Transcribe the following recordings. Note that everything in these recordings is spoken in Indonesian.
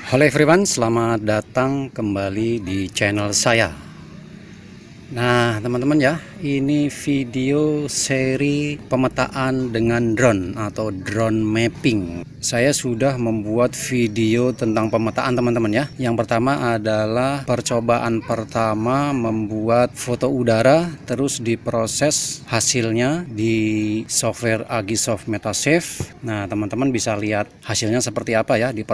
Halo everyone, selamat datang kembali di channel saya. Nah teman-teman ya, ini video seri pemetaan dengan drone atau drone mapping. Saya sudah membuat video tentang pemetaan teman-teman ya. Yang pertama adalah percobaan pertama membuat foto udara, terus diproses hasilnya di software Agisoft Metasafe. Nah teman-teman bisa lihat hasilnya seperti apa ya di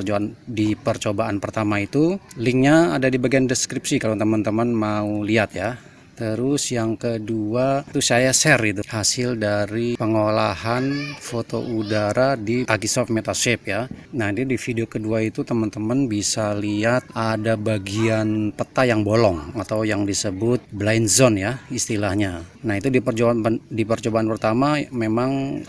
percobaan pertama itu. Linknya ada di bagian deskripsi kalau teman-teman mau lihat ya. Terus yang kedua itu saya share itu hasil dari pengolahan foto udara di Agisoft Metasafe ya. Nah ini di video kedua itu teman-teman bisa lihat ada bagian peta yang bolong atau yang disebut blind zone ya istilahnya. Nah itu di percobaan pertama memang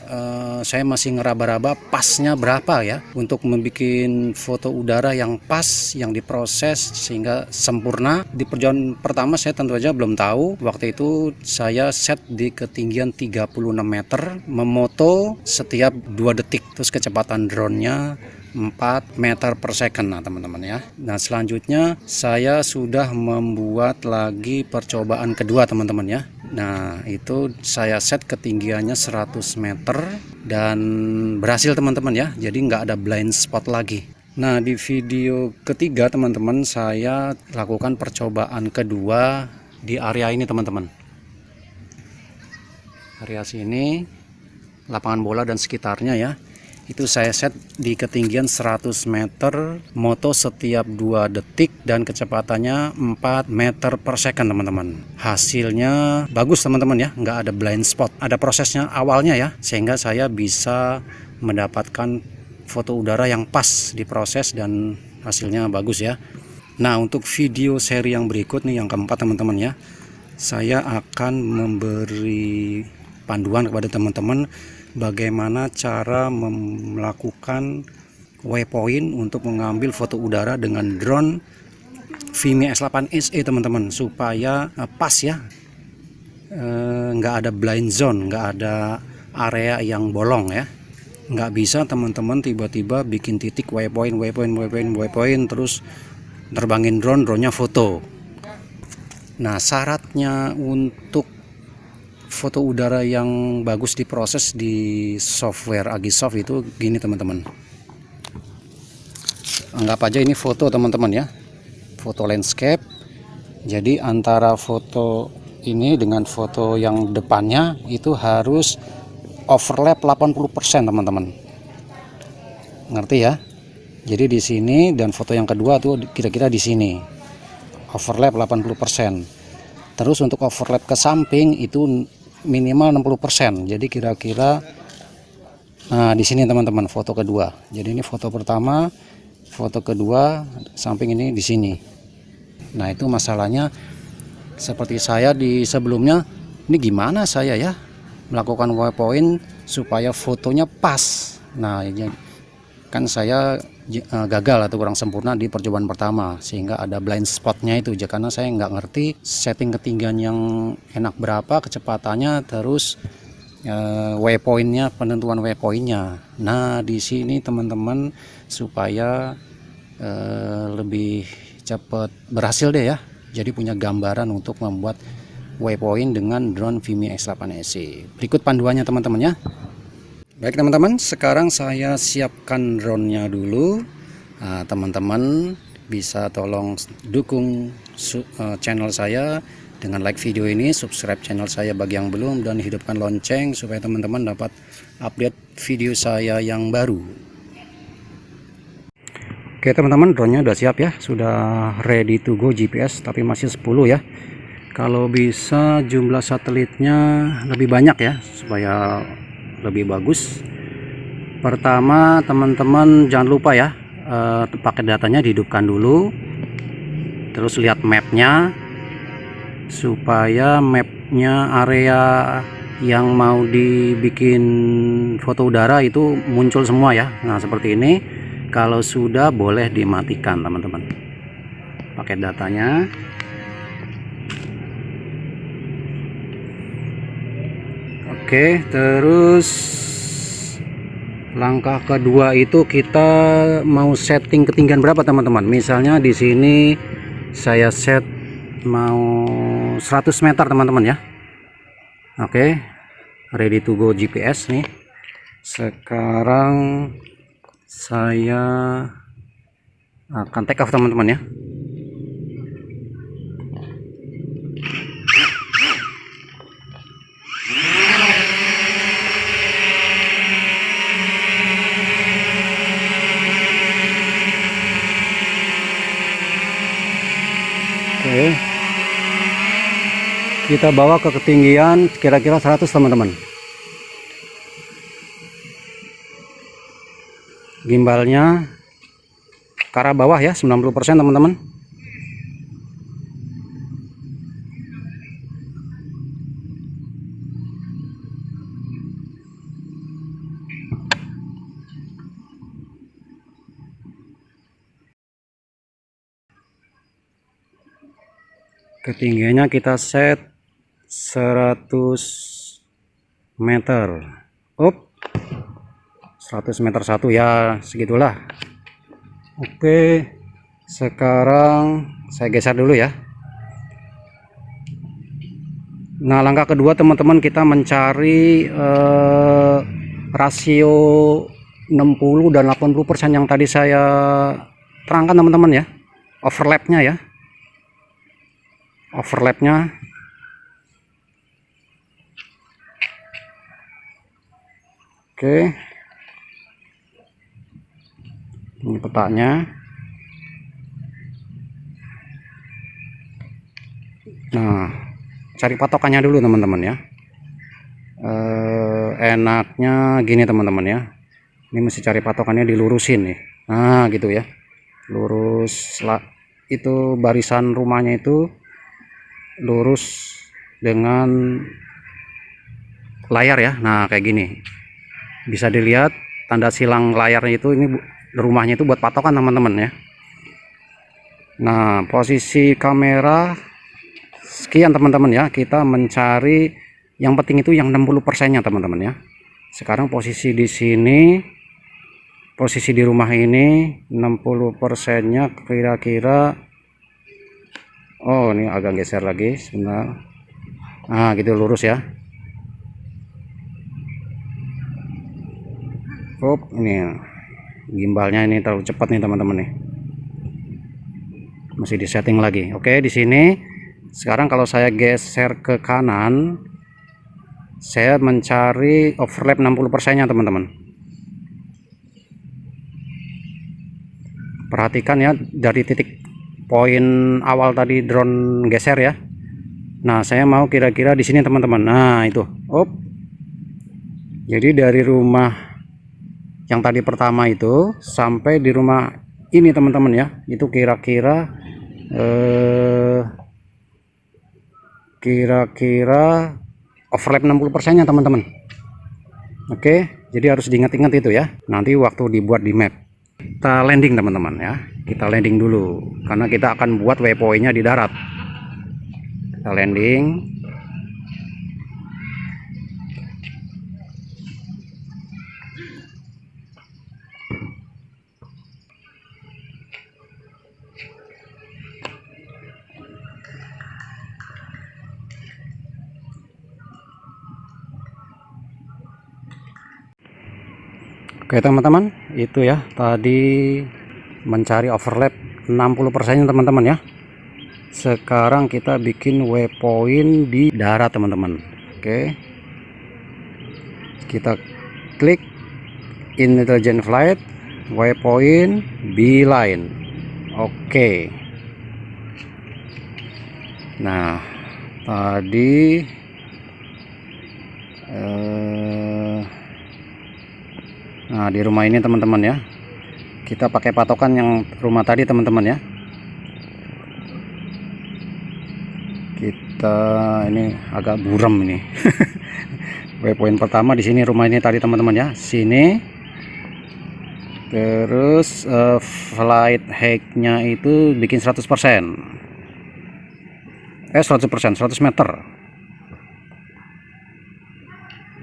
saya masih ngeraba-raba pasnya berapa ya untuk membuat foto udara yang pas, yang diproses sehingga sempurna. Di percobaan pertama saya tentu saja belum tahu. Waktu itu saya set di ketinggian 36 meter, memoto setiap 2 detik, terus kecepatan drone-nya 4 meter per second. Nah teman-teman ya. Nah selanjutnya saya sudah membuat lagi percobaan kedua teman-teman ya. Nah itu saya set ketinggiannya 100 meter dan berhasil teman-teman ya. Jadi nggak ada blind spot lagi. Nah di video ketiga teman-teman saya lakukan percobaan kedua di area ini teman-teman. Area sini lapangan bola dan sekitarnya ya. Itu saya set di ketinggian 100 meter, moto setiap 2 detik dan kecepatannya 4 meter per second teman-teman. Hasilnya bagus teman-teman ya, nggak ada blind spot. Ada prosesnya awalnya ya, sehingga saya bisa mendapatkan foto udara yang pas diproses dan hasilnya bagus ya. Nah untuk video seri yang berikut nih yang keempat teman-teman ya, saya akan memberi panduan kepada teman-teman bagaimana cara melakukan waypoint untuk mengambil foto udara dengan drone Vimy X8 SE teman-teman, supaya pas ya, nggak ada blind zone, nggak ada area yang bolong ya. Nggak bisa teman-teman tiba-tiba bikin titik waypoint terus terbangin drone-nya foto. Nah syaratnya untuk foto udara yang bagus diproses di software Agisoft itu gini teman-teman. Anggap aja ini foto teman-teman ya, foto landscape. Jadi antara foto ini dengan foto yang depannya itu harus overlap 80% teman-teman. Ngerti ya? Jadi di sini dan foto yang kedua tuh kira-kira di sini. Overlap 80%. Terus untuk overlap ke samping itu minimal 60%. Jadi kira-kira nah di sini teman-teman foto kedua. Jadi ini foto pertama, foto kedua, samping ini di sini. Nah, itu masalahnya seperti saya di sebelumnya, ini gimana saya ya melakukan waypoint supaya fotonya pas. Nah, kan saya gagal atau kurang sempurna di percobaan pertama sehingga ada blind spotnya itu karena saya nggak ngerti setting ketinggian yang enak berapa, kecepatannya, terus waypointnya, penentuan waypointnya. Nah di sini teman-teman supaya lebih cepat berhasil deh ya, jadi punya gambaran untuk membuat waypoint dengan drone Vimy X8 SE. Berikut panduannya teman-teman ya. Baik teman-teman, sekarang saya siapkan drone-nya dulu. Nah, teman-teman bisa tolong dukung channel saya dengan like video ini, subscribe channel saya bagi yang belum, dan hidupkan lonceng supaya teman-teman dapat update video saya yang baru. Oke teman-teman, drone-nya udah siap ya, sudah ready to go GPS, tapi masih 10 ya. Kalau bisa jumlah satelitnya lebih banyak ya supaya lebih bagus. Pertama teman-teman jangan lupa ya, paket datanya dihidupkan dulu, terus lihat mapnya supaya mapnya area yang mau dibikin foto udara itu muncul semua ya. Nah seperti ini. Kalau sudah boleh dimatikan teman-teman paket datanya. Oke, terus Langkah kedua itu kita mau setting ketinggian berapa teman-teman. Misalnya di sini saya set mau 100 meter teman-teman ya. Oke, ready to go GPS nih. Sekarang saya akan take off teman-teman ya. Oke, kita bawa ke ketinggian kira-kira 100 teman-teman. Gimbalnya ke arah bawah ya, 90% teman-teman. Ketinggiannya kita set 100 meter. 100 meter satu ya, segitulah. Oke, sekarang saya geser dulu ya. Nah, langkah kedua teman-teman, kita mencari rasio 60 dan 80% yang tadi saya terangkan teman-teman ya. Overlapnya ya. Overlapnya. Oke, ini petanya. Nah, cari patokannya dulu teman-teman ya. Enaknya gini teman-teman ya, ini mesti cari patokannya, dilurusin nih. Nah gitu ya, lurus lah, itu barisan rumahnya itu lurus dengan layar ya. Nah kayak gini, bisa dilihat tanda silang layarnya itu, ini rumahnya itu buat patokan teman-teman ya. Nah, posisi kamera sekian teman-teman ya, kita mencari yang penting itu yang 60% nya teman-teman ya. Sekarang posisi di sini, posisi di rumah ini 60% nya kira-kira, oh ini agak geser lagi sebentar. Nah gitu, lurus ya. Ini gimbalnya ini terlalu cepat nih teman-teman nih, masih di setting lagi. Oke, di sini sekarang kalau saya geser ke kanan, saya mencari overlap 60% nya teman-teman. Perhatikan ya, dari titik poin awal tadi drone geser ya. Nah saya mau kira-kira di sini teman-teman. Nah itu, jadi dari rumah yang tadi pertama itu sampai di rumah ini teman-teman ya, itu kira-kira overlap 60% nya teman-teman. Oke, jadi harus diingat-ingat itu ya, nanti waktu dibuat di map. Kita landing teman-teman ya, kita landing dulu karena kita akan buat waypoint nya di darat. Kita landing. Oke teman-teman, itu ya tadi mencari overlap 60% nya teman-teman ya. Sekarang kita bikin waypoint di darat teman-teman. Oke, kita klik intelligent flight, waypoint beeline. Oke, nah tadi nah di rumah ini teman-teman ya, kita pakai patokan yang rumah tadi teman-teman ya. Kita ini agak buram ini. Waypoint pertama di sini, rumah ini tadi teman-teman ya, sini. Terus flight height-nya itu bikin 100%. 100%, 100 meter.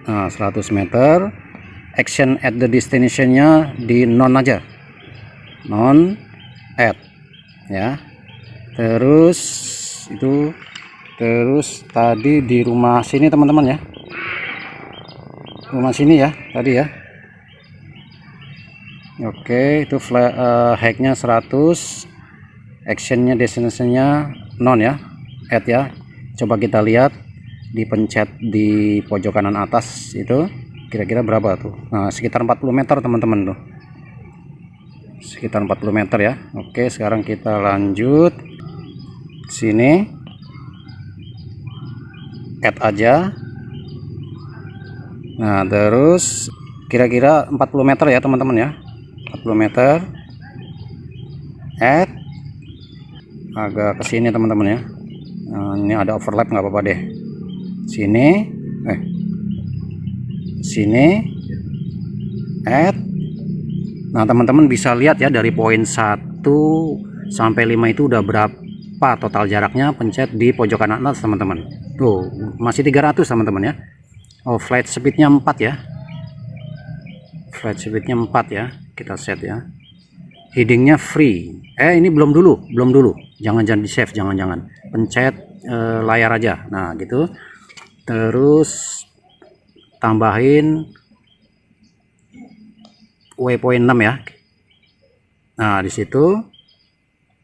Nah 100 meter. action at the destination-nya di non aja, non add ya. Terus itu, terus tadi di rumah sini teman-teman ya, rumah sini ya tadi ya. Oke, itu hacknya 100, actionnya destination-nya non ya, add ya. Coba kita lihat, dipencet di pojok kanan atas itu kira-kira berapa tuh. Nah, sekitar 40 meter teman-teman tuh, sekitar 40 meter ya. Oke, sekarang kita lanjut sini, add aja. Nah, terus kira-kira 40 meter ya teman-teman ya, 40 meter, add agak ke sini teman-teman ya. Nah, ini ada overlap nggak apa-apa deh. Sini, sini, add. Nah, teman-teman bisa lihat ya, dari poin 1 sampai 5 itu udah berapa total jaraknya. Pencet di pojok kanan atas teman-teman. Tuh, masih 300 teman-teman ya. Oh, flight speednya 4 ya. Flight speednya 4 ya. Kita set ya. Headingnya free. Ini belum dulu. Jangan di save, jangan. Pencet layar aja. Nah, gitu. Terus tambahin waypoint 6 ya. Nah, di situ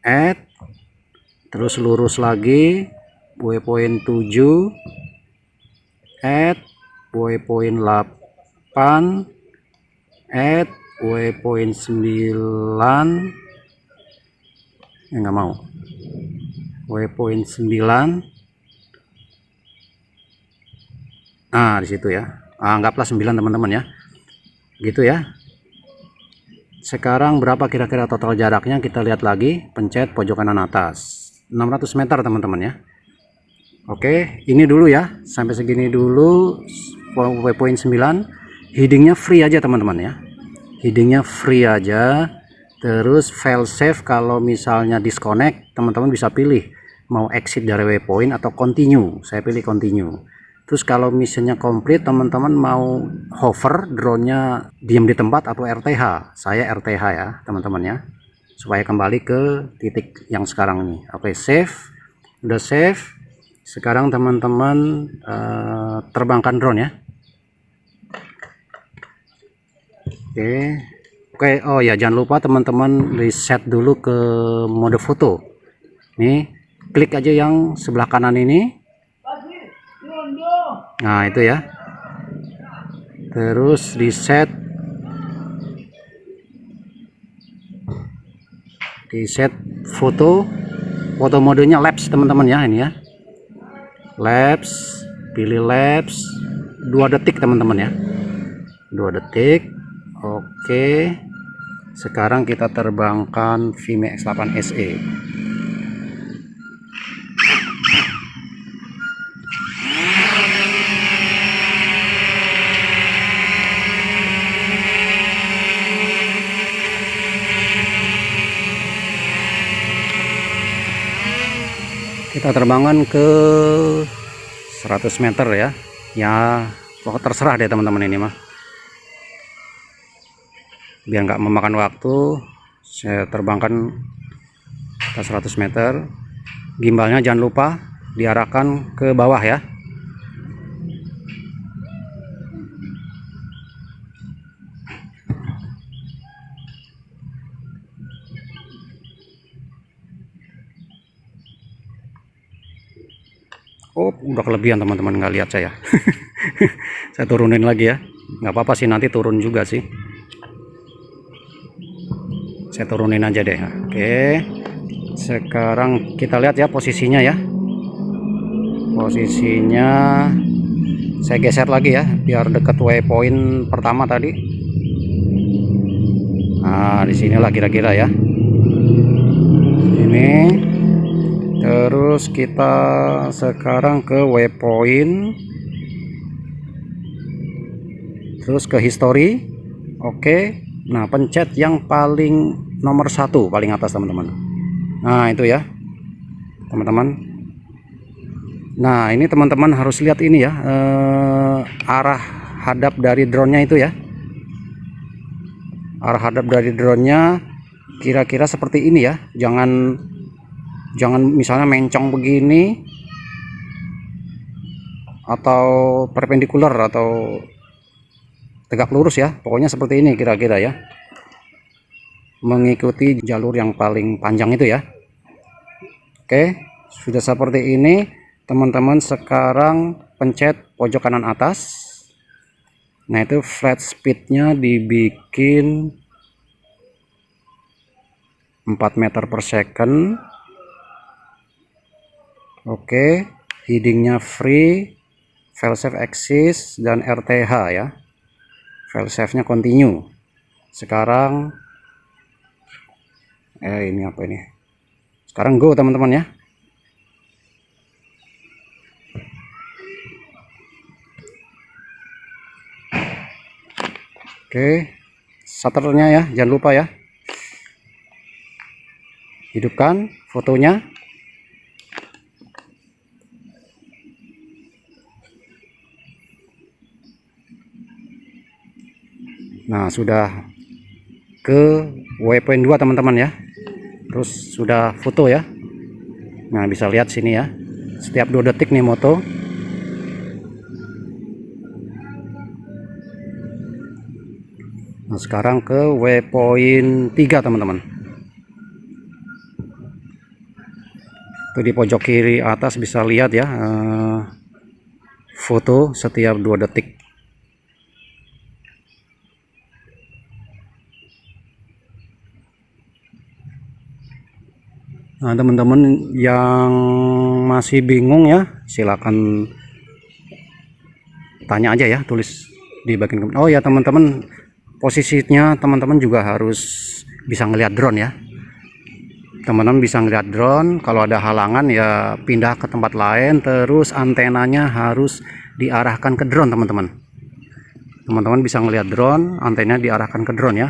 add, terus lurus lagi waypoint 7, add waypoint 8, add waypoint 9, nggak mau, waypoint 9. Nah, di situ ya, anggaplah 9 teman-teman ya, gitu ya. Sekarang berapa kira-kira total jaraknya, kita lihat lagi, pencet pojok kanan atas, 600 meter teman-teman ya. Oke, ini dulu ya, sampai segini dulu waypoint 9. Headingnya free aja teman-teman ya, headingnya free aja. Terus file save, kalau misalnya disconnect teman-teman bisa pilih mau exit dari waypoint atau continue. Saya pilih continue. Terus kalau misinya komplit, teman-teman mau hover drone-nya diam di tempat atau RTH. Saya RTH ya teman-teman ya, supaya kembali ke titik yang sekarang ini. Oke, save. Udah save. Sekarang teman-teman terbangkan drone ya. Oke, oh ya, jangan lupa teman-teman reset dulu ke mode foto. Nih, klik aja yang sebelah kanan ini. Nah, itu ya. Terus reset foto modenya lapse teman-teman ya, ini ya. Lapse, pilih lapse 2 detik teman-teman ya. 2 detik. Oke. Sekarang kita terbangkan Vime X8 SE. Kita terbangkan ke 100 meter ya. Ya, pokoknya terserah deh teman-teman ini mah. Biar nggak memakan waktu, saya terbangkan ke 100 meter. Gimbalnya jangan lupa diarahkan ke bawah ya. Oh, udah kelebihan teman-teman, nggak lihat saya. Saya turunin lagi ya, nggak apa-apa sih, nanti turun juga sih. Saya turunin aja deh. Oke, sekarang kita lihat ya posisinya ya. Posisinya saya geser lagi ya, biar deket waypoint pertama tadi. Nah, disinilah kira-kira ya. Ini. Terus kita sekarang ke waypoint, terus ke history. Oke, nah pencet yang paling nomor 1 paling atas teman-teman. Nah, itu ya teman-teman. Nah, ini teman-teman harus lihat ini ya, arah hadap dari drone-nya itu ya. Arah hadap dari drone-nya kira-kira seperti ini ya. Jangan misalnya mencong begini atau perpendikular atau tegak lurus ya. Pokoknya seperti ini kira-kira ya. Mengikuti jalur yang paling panjang itu ya. Oke, sudah seperti ini. Teman-teman sekarang pencet pojok kanan atas. Nah, itu flat speednya dibikin 4 meter per second. Oke, headingnya free, failsafe exist, dan RTH ya. Failsafe-nya continue. Sekarang ini apa ini? Sekarang go teman-teman ya. Oke, shutternya ya, jangan lupa ya. Hidupkan fotonya. Nah, sudah ke waypoint 2 teman-teman ya. Terus sudah foto ya. Nah, bisa lihat sini ya. Setiap 2 detik nih moto. Nah, sekarang ke waypoint 3 teman-teman. Itu di pojok kiri atas bisa lihat ya, foto setiap 2 detik. Nah, teman-teman yang masih bingung ya, silakan tanya aja ya, tulis di bagian komentar. Oh ya teman-teman, posisinya teman-teman juga harus bisa ngelihat drone ya. Teman-teman bisa ngelihat drone, kalau ada halangan ya pindah ke tempat lain, terus antenanya harus diarahkan ke drone teman-teman. Teman-teman bisa ngelihat drone, antenanya diarahkan ke drone ya,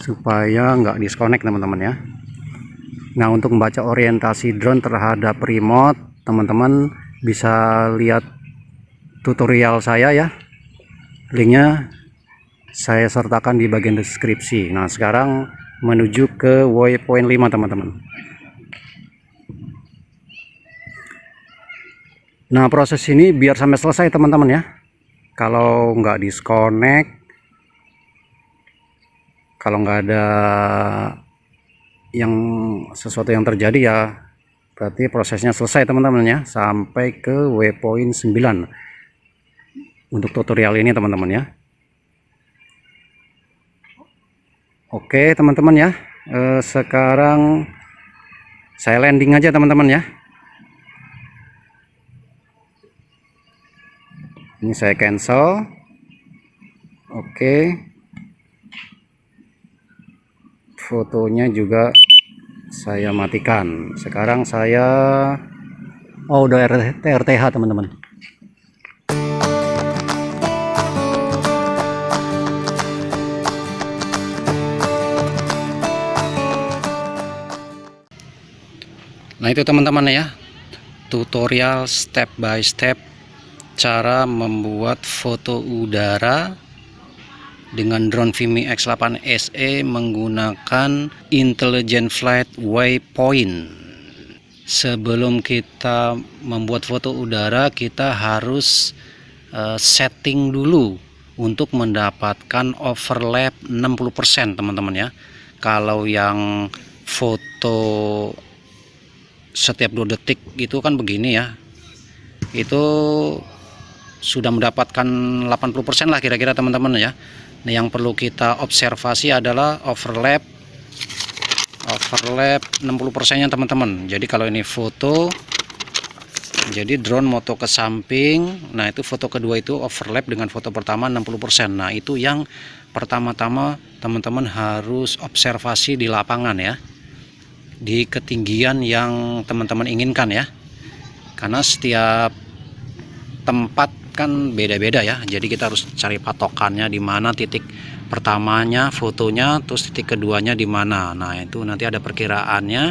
supaya nggak disconnect teman-teman ya. Nah, untuk membaca orientasi drone terhadap remote, teman-teman bisa lihat tutorial saya ya. Linknya saya sertakan di bagian deskripsi. Nah, sekarang menuju ke waypoint 5 teman-teman. Nah, proses ini biar sampai selesai teman-teman ya. Kalau nggak disconnect, kalau nggak ada yang sesuatu yang terjadi ya berarti prosesnya selesai teman-teman ya, sampai ke waypoint 9 untuk tutorial ini teman-teman ya. Oke teman-teman ya, sekarang saya landing aja teman-teman ya. Ini saya cancel. Oke, fotonya juga saya matikan. Sekarang saya udah RTH teman-teman. Nah, itu teman-teman ya, tutorial step by step cara membuat foto udara dengan drone Vimy X8 SE menggunakan Intelligent Flight Waypoint. Sebelum kita membuat foto udara, kita harus setting dulu untuk mendapatkan overlap 60% teman-teman ya. Kalau yang foto setiap 2 detik itu kan begini ya, itu sudah mendapatkan 80% lah kira-kira teman-teman ya. Nah, yang perlu kita observasi adalah overlap 60% nya teman-teman. Jadi kalau ini foto, jadi drone moto ke samping, nah itu foto kedua itu overlap dengan foto pertama 60%. Nah, itu yang pertama-tama teman-teman harus observasi di lapangan ya, di ketinggian yang teman-teman inginkan ya, karena setiap tempat kan beda-beda ya. Jadi kita harus cari patokannya di mana titik pertamanya fotonya, terus titik keduanya di mana. Nah, itu nanti ada perkiraannya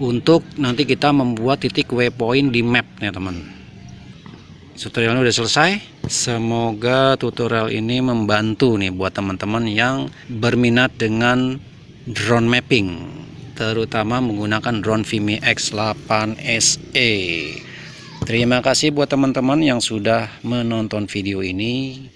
untuk nanti kita membuat titik waypoint di map ya teman. Tutorialnya udah selesai. Semoga tutorial ini membantu nih buat teman-teman yang berminat dengan drone mapping, terutama menggunakan drone Vimy X8 SE. Terima kasih buat teman-teman yang sudah menonton video ini.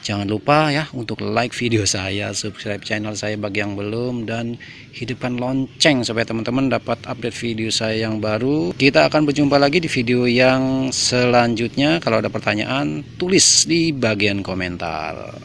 Jangan lupa ya untuk like video saya, subscribe channel saya bagi yang belum, dan hidupkan lonceng supaya teman-teman dapat update video saya yang baru. Kita akan berjumpa lagi di video yang selanjutnya. Kalau ada pertanyaan, tulis di bagian komentar.